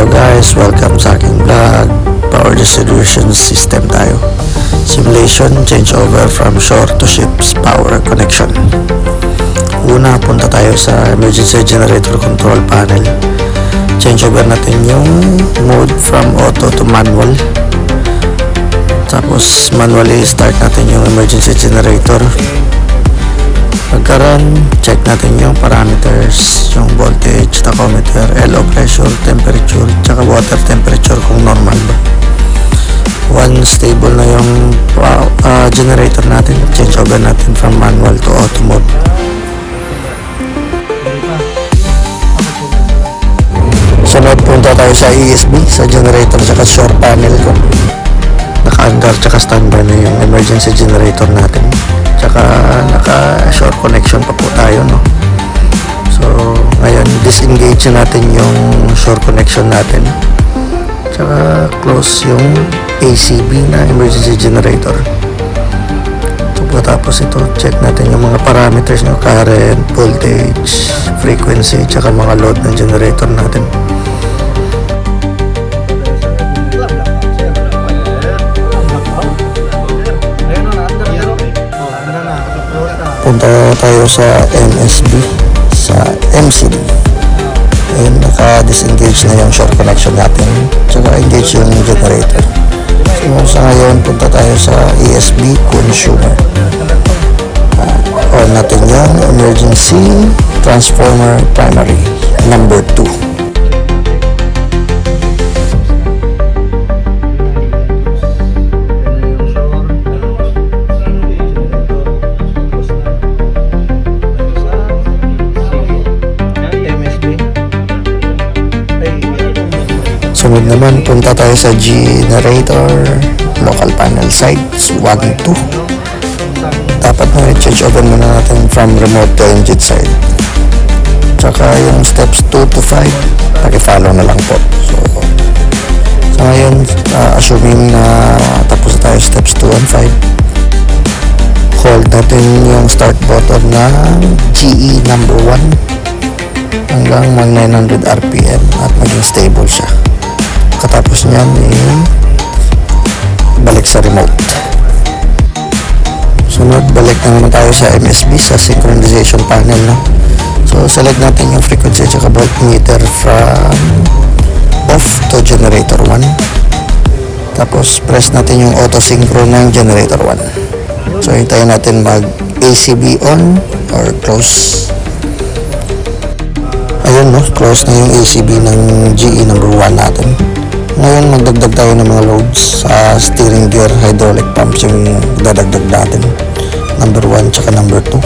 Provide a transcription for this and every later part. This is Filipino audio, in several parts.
Hello guys, welcome sa aking vlog. Power distribution system tayo. Simulation, changeover from shore to ship's power connection. Una, punta tayo sa emergency generator control panel. Changeover natin yung mode from auto to manual. Tapos manually start natin yung emergency generator. Pagkaroon, check natin yung parameters, yung voltage, tachometer, LO pressure, temperature, tsaka water temperature kung normal ba. Once stable na yung generator natin, change over natin from manual to auto mode. Sunod, punta tayo sa ESB, sa generator tsaka shore panel ko. Naka-under tsaka standby na yung emergency generator natin. Tsaka naka-shore connection pa po tayo, no? So, ngayon, disengage natin yung shore connection natin. Tsaka close yung ACB na emergency generator. So, tapos ito, check natin yung mga parameters ng current, voltage, frequency, tsaka mga load ng generator natin. Punta tayo sa MSB, sa MCD. Ayun, naka-disengage na yung short connection natin. Tsaka engage yung generator. So, sa ngayon, punta tayo sa ESB consumer. On natin yung emergency transformer primary, number 2. Sunod naman, punta tayo sa generator, local panel sites, 1, 2. Dapat na i-change over muna natin from remote to engine side. Tsaka yung steps 2 to 5, paki-follow na lang po. So ngayon, assuming na tapos na tayo steps 2 and 5, hold natin yung start button ng GE number 1 hanggang mag 900 RPM at maging stable siya. Katapos nyan, balik sa remote. Sunod, balik na naman tayo sa MSB, sa synchronization panel, no? So, select natin yung frequency at voltmeter from off to generator 1. Tapos, press natin yung auto synchro ng generator 1. So, hintayin natin mag ACB on or close. Ayun, no? Close na yung ACB ng GE number 1 natin. Ngayon, magdagdag tayo ng mga loads sa steering gear, hydraulic pumps yung dadagdag natin. Number 1 tsaka number 2.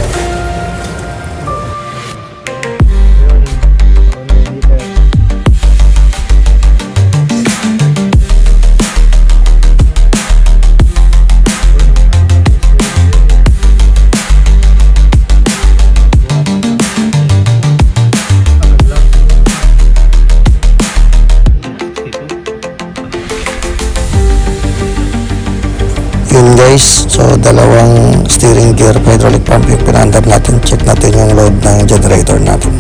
Yun guys, so dalawang steering gear hydraulic pump yung pinaandar natin. Check natin yung load ng generator natin.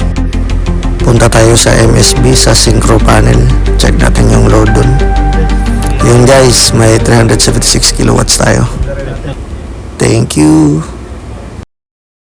Punta tayo sa MSB, sa synchro panel. Check natin yung load dun. Yun guys, may 376 kilowatts tayo. Thank you.